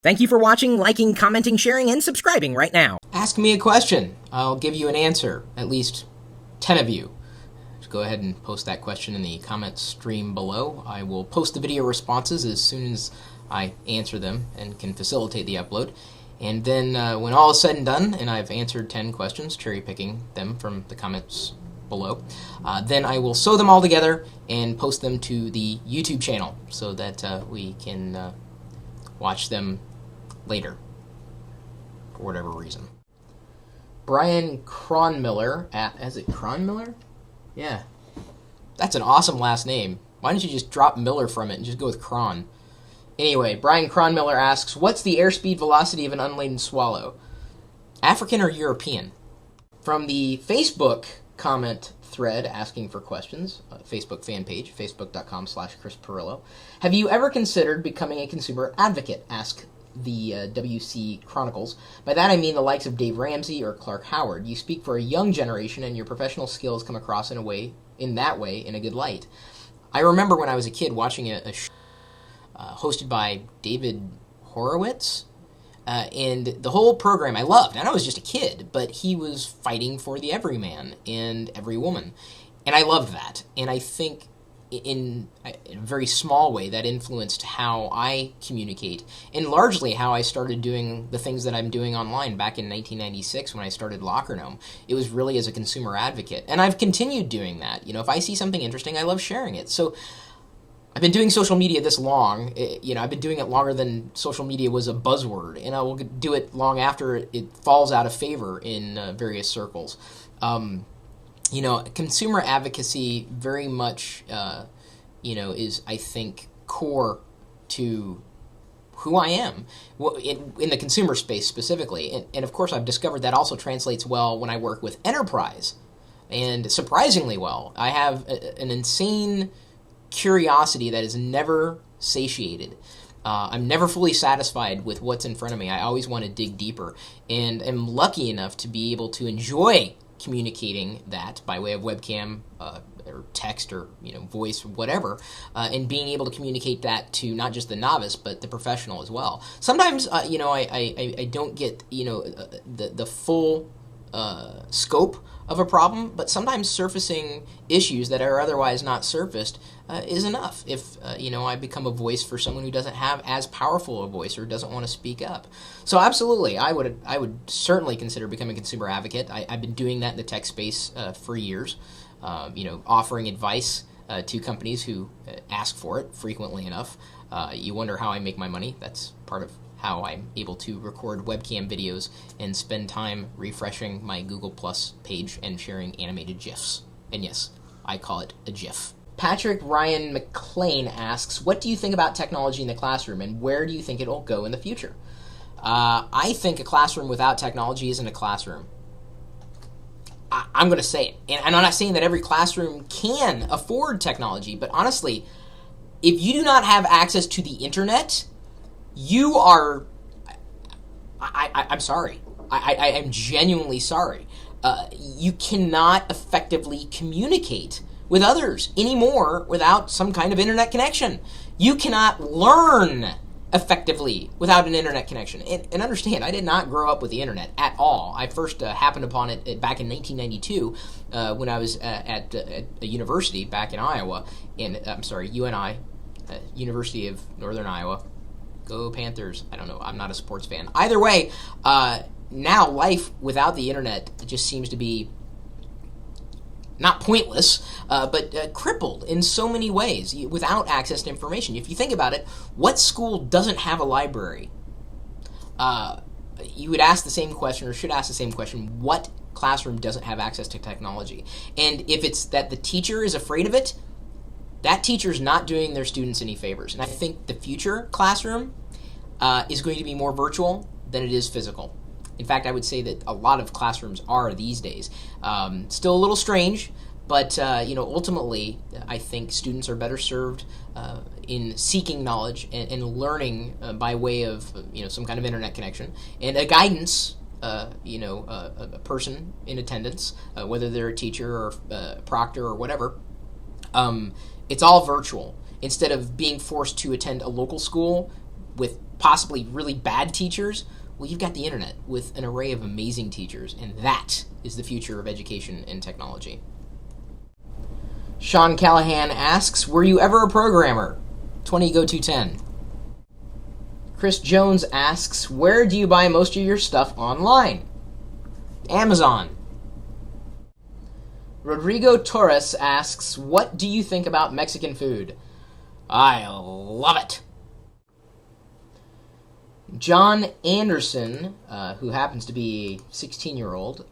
Thank you for watching, liking, commenting, sharing, and subscribing right now. Ask me a question. I'll give you an answer. At least 10 of you. Just go ahead and post that question in the comment stream below. I will post the video responses as soon as I answer them and can facilitate the upload. And then when all is said and done, and I've answered 10 questions, cherry picking them from the comments below, then I will sew them all together and post them to the YouTube channel so that we can watch them later for whatever reason. Brian Cronmiller is it Cronmiller? Yeah. That's an awesome last name. Why don't you just drop Miller from it and just go with Cron? Anyway, Brian Cronmiller asks, what's the airspeed velocity of an unladen swallow? African or European? From the Facebook comment thread asking for questions, Facebook fan page, facebook.com/Chris Pirillo. Have you ever considered becoming a consumer advocate? Ask the WC Chronicles. By that I mean the likes of Dave Ramsey or Clark Howard. You speak for a young generation and your professional skills come across in that way in a good light. I remember when I was a kid watching a show hosted by David Horowitz, and the whole program I loved, and I was just a kid, but he was fighting for the everyman and every woman, and I loved that. And I think in a very small way that influenced how I communicate, and largely how I started doing the things that I'm doing online back in 1996 when I started Locker Gnome. It was really as a consumer advocate, and I've continued doing that. You know, if I see something interesting, I love sharing it. So I've been doing social media this long. I've been doing it longer than social media was a buzzword, and I will do it long after it falls out of favor in various circles. Consumer advocacy very much, is, I think, core to who I am in the consumer space specifically. And of course, I've discovered that also translates well when I work with enterprise, and surprisingly well. I have an insane curiosity that is never satiated. I'm never fully satisfied with what's in front of me. I always want to dig deeper, and am lucky enough to be able to enjoy communicating that by way of webcam or text or voice or whatever, and being able to communicate that to not just the novice but the professional as well. Sometimes I don't get the full scope of a problem, but sometimes surfacing issues that are otherwise not surfaced is enough. If I become a voice for someone who doesn't have as powerful a voice or doesn't want to speak up. So absolutely, I would certainly consider becoming a consumer advocate. I've been doing that in the tech space for years, offering advice to companies who ask for it frequently enough. You wonder how I make my money. That's part of how I'm able to record webcam videos and spend time refreshing my Google Plus page and sharing animated GIFs. And yes, I call it a GIF. Patrick Ryan McLean asks, what do you think about technology in the classroom, and where do you think it'll go in the future? I think a classroom without technology isn't a classroom. I'm going to say it. And I'm not saying that every classroom can afford technology, but honestly, if you do not have access to the internet, you are, I'm sorry. I am genuinely sorry. You cannot effectively communicate with others anymore without some kind of internet connection. You cannot learn effectively without an internet connection. And understand, I did not grow up with the internet at all. I first happened upon it back in 1992 when I was at a university back in Iowa. UNI, University of Northern Iowa. Go Panthers. I don't know. I'm not a sports fan. Either way, now life without the internet just seems to be not pointless, but crippled in so many ways without access to information. If you think about it, what school doesn't have a library? You would ask the same question, or should ask the same question, what classroom doesn't have access to technology? And if it's that the teacher is afraid of it, that teacher's not doing their students any favors. And I think the future classroom is going to be more virtual than it is physical. In fact, I would say that a lot of classrooms are these days. Still a little strange, but ultimately, I think students are better served in seeking knowledge and learning by way of some kind of internet connection and a guidance. A person in attendance, whether they're a teacher or a proctor or whatever. It's all virtual. Instead of being forced to attend a local school with possibly really bad teachers, well, you've got the internet with an array of amazing teachers, and that is the future of education and technology. Sean Callahan asks, were you ever a programmer? 20 go to 10. Chris Jones asks, where do you buy most of your stuff online? Amazon. Rodrigo Torres asks, what do you think about Mexican food? I love it. John Anderson, who happens to be a 16-year-old,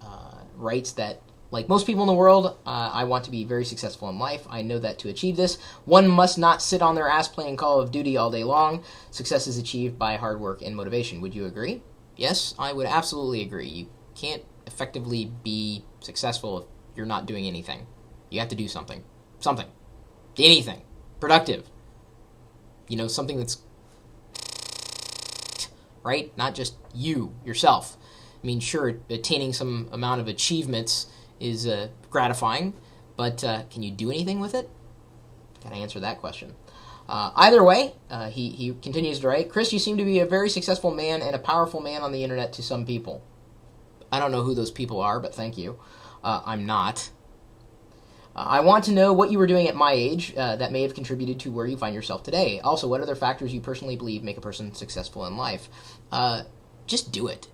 writes that, like most people in the world, I want to be very successful in life. I know that to achieve this, one must not sit on their ass playing Call of Duty all day long. Success is achieved by hard work and motivation. Would you agree? Yes, I would absolutely agree. You can't effectively be successful if you're not doing anything. You have to do something. Something. Anything. Productive. Something that's right? Not just yourself. I mean, sure, attaining some amount of achievements is gratifying, but can you do anything with it? Got to answer that question. Either way, he continues to write, Chris, you seem to be a very successful man and a powerful man on the internet to some people. I don't know who those people are, but thank you. I'm not. I want to know what you were doing at my age that may have contributed to where you find yourself today. Also, what other factors you personally believe make a person successful in life? Just do it.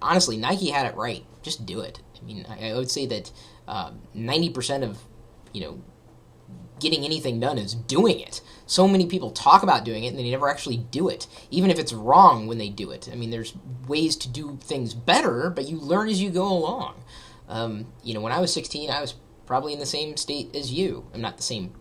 Honestly, Nike had it right. Just do it. I mean, I would say that 90% of, getting anything done is doing it. So many people talk about doing it and they never actually do it, even if it's wrong when they do it. I mean, there's ways to do things better, but you learn as you go along. When I was 16, I was probably in the same state as you. I'm not the same,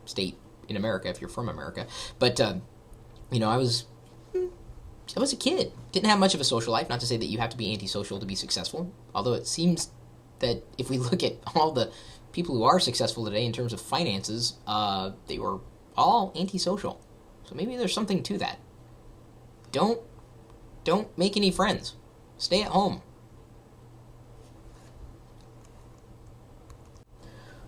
state in America if you're from America, but I was a kid. Didn't have much of a social life. Not to say that you have to be antisocial to be successful, although it seems that if we look at all the people who are successful today in terms of finances, they were all antisocial. So maybe there's something to that. Don't make any friends. Stay at home.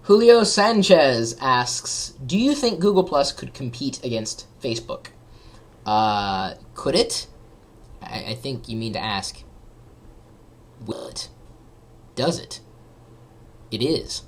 Julio Sanchez asks, do you think Google Plus could compete against Facebook? Could it? I think you mean to ask, will it? Does it? It is.